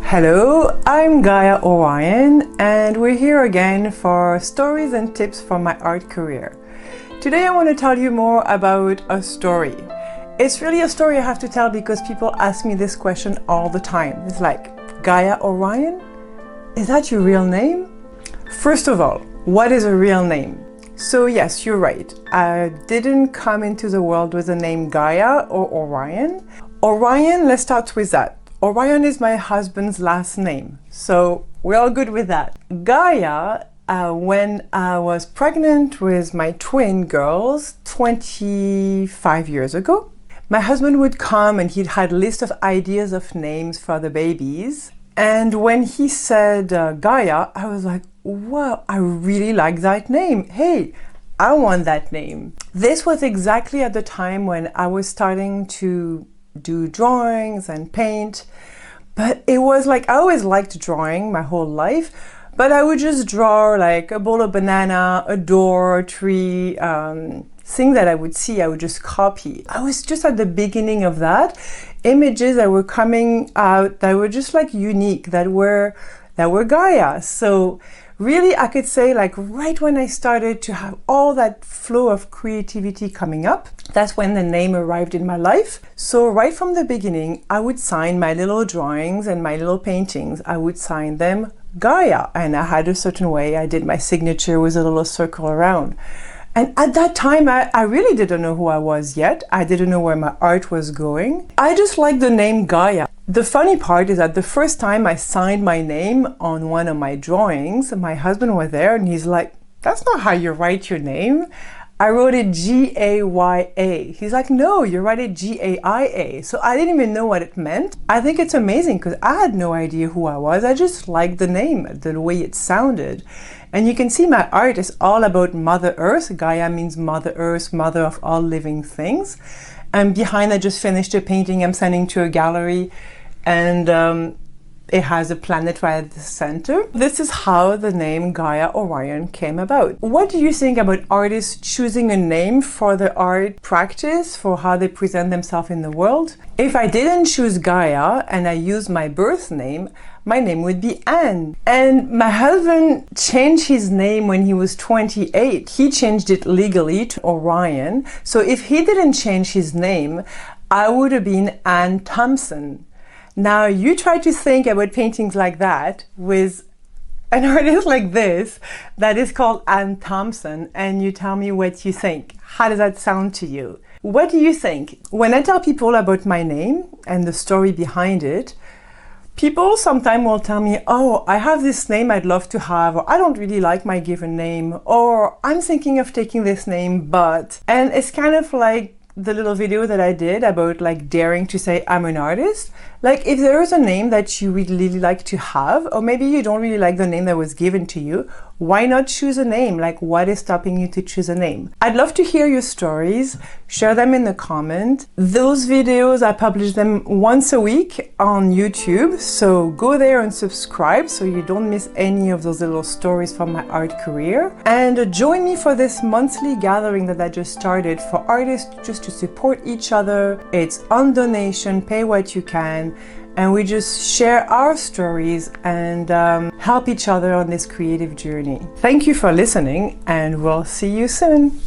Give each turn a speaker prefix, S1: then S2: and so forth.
S1: Hello, I'm Gaia Orion and we're here again for stories and tips from my art career. Today I want to tell you more about a story. It's really a story I have to tell because people ask me this question all the time. It's like, Gaia Orion? Is that your real name? First of all, what is a real name? So yes, you're right. I didn't come into the world with the name Gaia or Orion. Orion, let's start with that. Orion is my husband's last name, so we're all good with that. Gaia, when I was pregnant with my twin girls 25 years ago, my husband would come and he'd had a list of ideas of names for the babies. And when he said Gaia, I was like, wow, I really like that name. Hey, I want that name. This was exactly at the time when I was starting to do drawings and paint, but it was like I always liked drawing my whole life, but I would just draw like a bowl of banana, a door, a tree, things that I would see, I would just copy. I was just at the beginning of that. Images that were coming out that were just like unique, that were Gaia. So really I could say like right when I started to have all that flow of creativity coming up, that's when the name arrived in my life. So right from the beginning, I would sign my little drawings and my little paintings. I would sign them Gaia, and I had a certain way. I did my signature with a little circle around. And at that time, I really didn't know who I was yet. I didn't know where my art was going. I just liked the name Gaia. The funny part is that the first time I signed my name on one of my drawings, my husband was there and he's like, that's not how you write your name. I wrote it G-A-Y-A. He's like, no, you write it G-A-I-A. So I didn't even know what it meant. I think it's amazing because I had no idea who I was. I just liked the name, the way it sounded. And you can see my art is all about Mother Earth. Gaia means Mother Earth, mother of all living things. And behind I just finished a painting I'm sending to a gallery, and it has a planet right at the center. This is how the name Gaia Orion came about. What do you think about artists choosing a name for their art practice, for how they present themselves in the world? If I didn't choose Gaia and I used my birth name, my name would be Anne. And my husband changed his name when he was 28. He changed it legally to Orion. So if he didn't change his name, I would have been Anne Thompson. Now you try to think about paintings like that with an artist like this that is called Anne Thompson, and you tell me what you think. How does that sound to you? What do you think? When I tell people about my name and the story behind it, people sometimes will tell me, oh, I have this name I'd love to have, or I don't really like my given name, or I'm thinking of taking this name, but... And it's kind of like the little video that I did about like daring to say I'm an artist. Like if there is a name that you would really like to have, or maybe you don't really like the name that was given to you, why not choose a name? Like what is stopping you to choose a name? I'd love to hear your stories. Share them in the comment. Those videos, I publish them once a week on YouTube, so go there and subscribe so you don't miss any of those little stories from my art career. And join me for this monthly gathering that I just started for artists just to support each other. It's on donation, pay what you can, and we just share our stories and help each other on this creative journey. Thank you for listening, and we'll see you soon.